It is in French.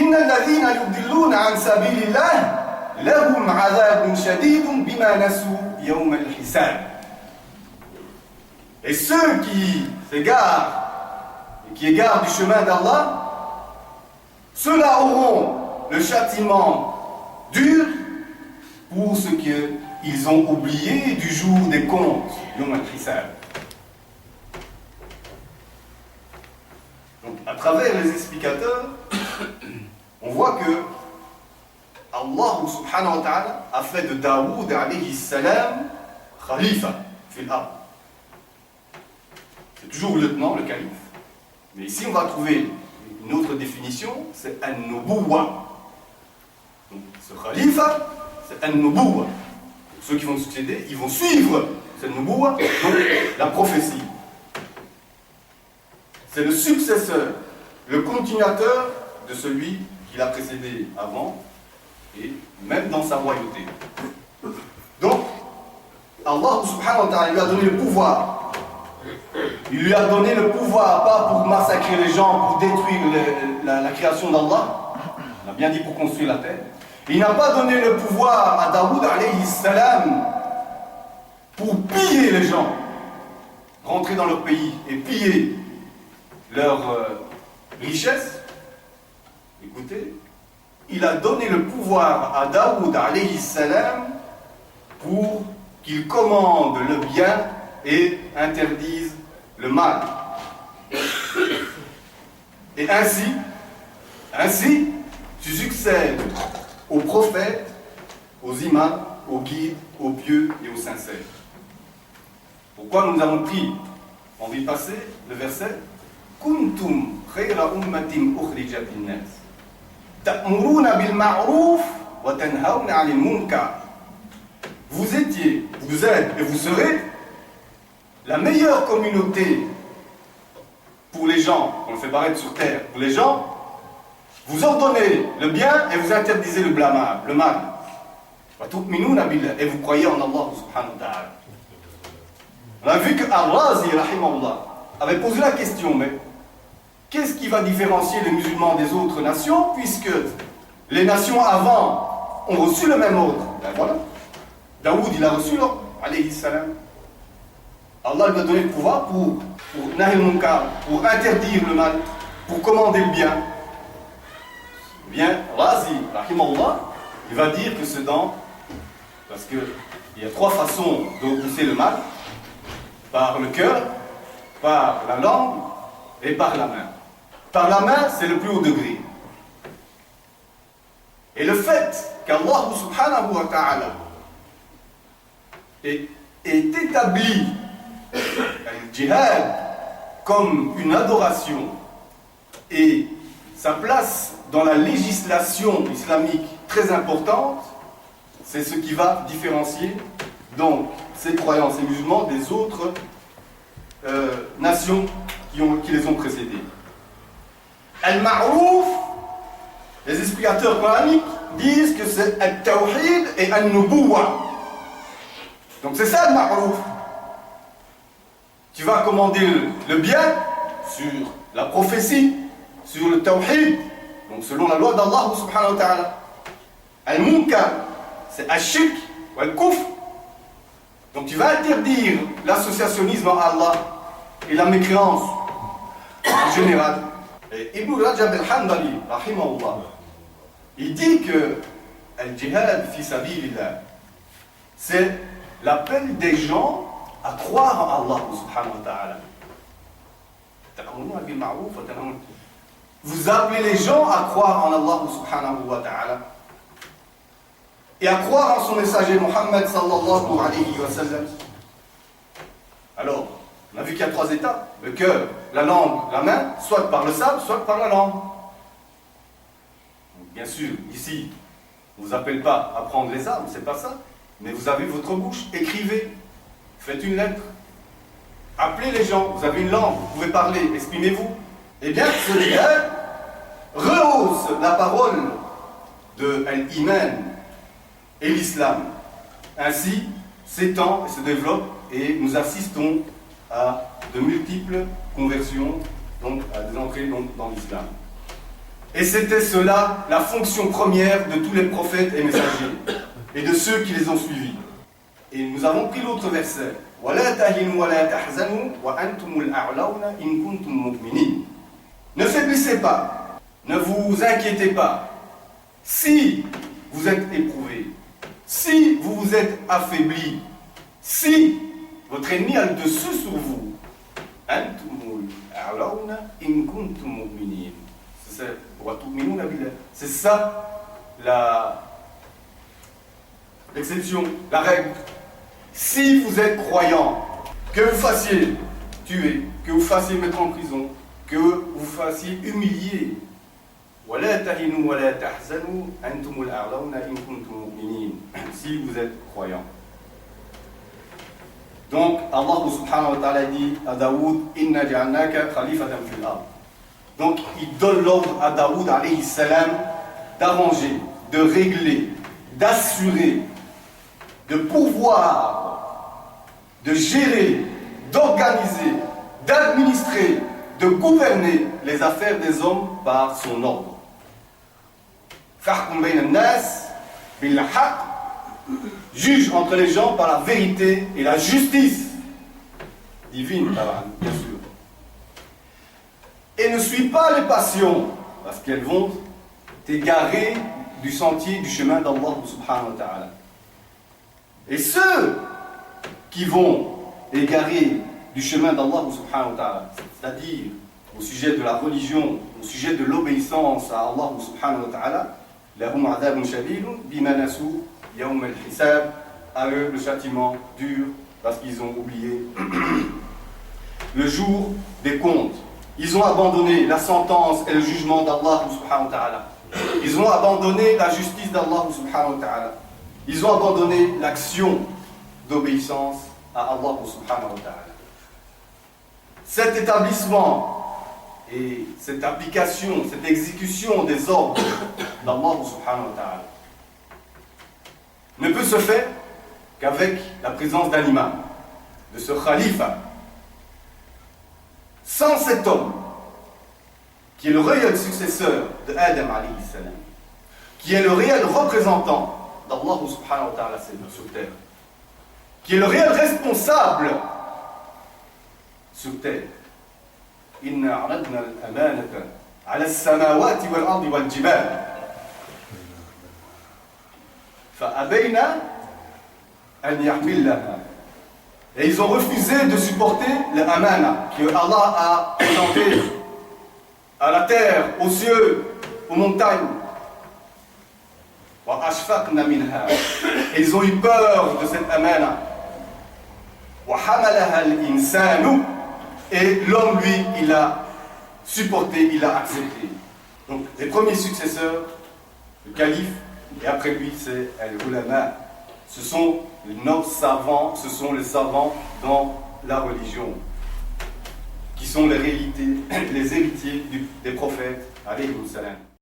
إن الذين يضلون عن سبيل الله لهم عذاب شديد بما نسوا يوم الحساب. Et ceux qui s'égarent et qui égarent du chemin d'Allah, ceux-là auront le châtiment dur pour ce qu'ils ont oublié du jour des comptes, Yom al-Hisab. Donc, à travers les explicateurs, on voit que Allah subhanahu wa ta'ala a fait de Daoud alayhi salam khalifa fil ard. C'est toujours le lieutenant, le calife. Mais ici, on va trouver une autre définition, c'est an-nubuwa. Donc, ce khalifa, c'est an-nubuwa. Ceux qui vont succéder, ils vont suivre cette nubuwa, donc la prophétie. C'est le successeur, le continuateur de celui qui l'a précédé avant, et même dans sa royauté. Donc, Allah subhanahu wa ta'ala lui a donné le pouvoir. Il lui a donné le pouvoir, pas pour massacrer les gens, pour détruire la création d'Allah. On a bien dit pour construire la terre. Il n'a pas donné le pouvoir à Daoud alayhi salam pour piller les gens, rentrer dans leur pays et piller leur richesse. Écoutez, il a donné le pouvoir à Daoud alayhi salam pour qu'il commande le bien et interdise le mal. Et ainsi, tu succèdes aux prophètes, aux imams, aux guides, aux pieux et aux sincères. Pourquoi nous avons pris, on vit passer le verset Kuntum khayra ummatin ukhrijat lin-nas ta'muruna bil ma'ruf wa tanhauna 'anil munkar. Vous étiez, vous êtes et vous serez la meilleure communauté pour les gens, on le fait paraître sur terre, pour les gens, vous ordonnez le bien et vous interdisez le blâmable, le mal. Et vous croyez en Allah subhanahu wa ta'ala. On a vu que Al-Razi, rahimahullah, avait posé la question, mais qu'est-ce qui va différencier les musulmans des autres nations, puisque les nations avant ont reçu le même ordre? Ben voilà. Daoud, il a reçu l'ordre, alayhi salam. Allah lui a donné le pouvoir pour nahi al-munkar, pour interdire le mal, pour commander le bien. Eh bien, Razi, rahimahullah, il va dire que c'est parce qu'il y a trois façons de repousser le mal: par le cœur, par la langue et par la main. Par la main, c'est le plus haut degré. Et le fait qu'Allah subhanahu wa ta'ala est établi le djihad comme une adoration et sa place dans la législation islamique très importante, c'est ce qui va différencier donc ces croyants, ces musulmans des autres nations qui les ont précédés. Al-Ma'rouf, les explicateurs coraniques disent que c'est Al-Tawhid et Al-Nubuwa. Donc c'est ça le Ma'rouf. Tu vas commander le bien sur la prophétie, sur le Tawhid, donc selon la loi d'Allah subhanahu wa ta'ala. Al-Munkar, c'est Al-Shirk ou Al-Kufr. Donc tu vas interdire l'associationnisme à Allah et la mécréance en général. Et Ibn Rajab al-Hanbali, rahimahullah, il dit que Al-Jihad fi sabilillah, c'est l'appel des gens à croire en Allah subhanahu wa ta'ala. Vous appelez les gens à croire en Allah subhanahu wa ta'ala et à croire en son messager Muhammad sallallahu alayhi wa sallam. Alors, on a vu qu'il y a trois étapes: le cœur, la langue, la main, soit par le sable, soit par la langue. Bien sûr, ici, on ne vous appelle pas à prendre les armes, c'est pas ça, mais vous avez votre bouche, écrivez, faites une lettre, appelez les gens, vous avez une langue, vous pouvez parler, exprimez-vous. Eh bien, ce djihad rehausse la parole de l'iman et l'islam. Ainsi, s'étend et se développe, et nous assistons à de multiples conversions, donc à des entrées dans l'islam. Et c'était cela la fonction première de tous les prophètes et messagers, et de ceux qui les ont suivis. Et nous avons pris l'autre verset. وَلَا تَهِنُوا وَلَا تَحْزَنُوا وَأَنْتُمُ الْأَعْلَوْنَ إِن كُنتُم مُؤْمِنِينَ. Ne faiblissez pas, ne vous inquiétez pas. Si vous êtes éprouvé, si vous vous êtes affaibli, si votre ennemi a le dessus sur vous, c'est ça l'exception, la règle. Si vous êtes croyant, que vous fassiez tuer, que vous fassiez mettre en prison, que vous fassiez humilier, si vous êtes croyant. Donc Allah subhanahu wa ta'ala dit à Daoud, Inna ja'alnaka khalifatan fil ard. Donc il donne l'ordre à Daoud alayhi salam d'arranger, de régler, d'assurer, de pourvoir, de gérer, d'organiser, d'administrer, de gouverner les affaires des hommes par son ordre. Fahkum bayna an-nas bil haqq, juge entre les gens par la vérité et la justice divine, bien sûr. Et ne suis pas les passions, parce qu'elles vont t'égarer du sentier, du chemin d'Allah subhanahu wa ta'ala. Et ceux qui vont égarer du chemin d'Allah subhanahu wa ta'ala, c'est-à-dire au sujet de la religion, au sujet de l'obéissance à Allah subhanahu wa ta'ala, lahum adabun shadidun bima nasu yawm al-hisab, à eux le châtiment dur parce qu'ils ont oublié le jour des comptes. Ils ont abandonné la sentence et le jugement d'Allah subhanahu wa ta'ala. Ils ont abandonné la justice d'Allah subhanahu wa ta'ala. Ils ont abandonné l'action d'obéissance à Allah subhanahu wa ta'ala. Cet établissement et cette application, cette exécution des ordres d'Allah subhanahu wa ta'ala ne peut se faire qu'avec la présence d'un imam, de ce khalifa. Sans cet homme, qui est le réel successeur de Adam alayhi salam, qui est le réel représentant d'Allah subhanahu wa ta'ala sur terre, qui est le réel responsable sur terre. Inna aradna al-amanata ala as-samawati wal-ardi wal-jibal fa abayna an yahmilaha. Et ils ont refusé de supporter l'amana que Allah a présenté à la terre, aux cieux, aux montagnes. Wa ashfaqna minha. Et ils ont eu peur de cette amana. Wa hamalaha al-insanu. Et l'homme, lui, il a supporté, il a accepté. Donc, les premiers successeurs, le calife, et après lui, c'est al-ulama. Ce sont nos savants, ce sont les savants dans la religion, qui sont les réalités, les héritiers des prophètes, alayhi salam.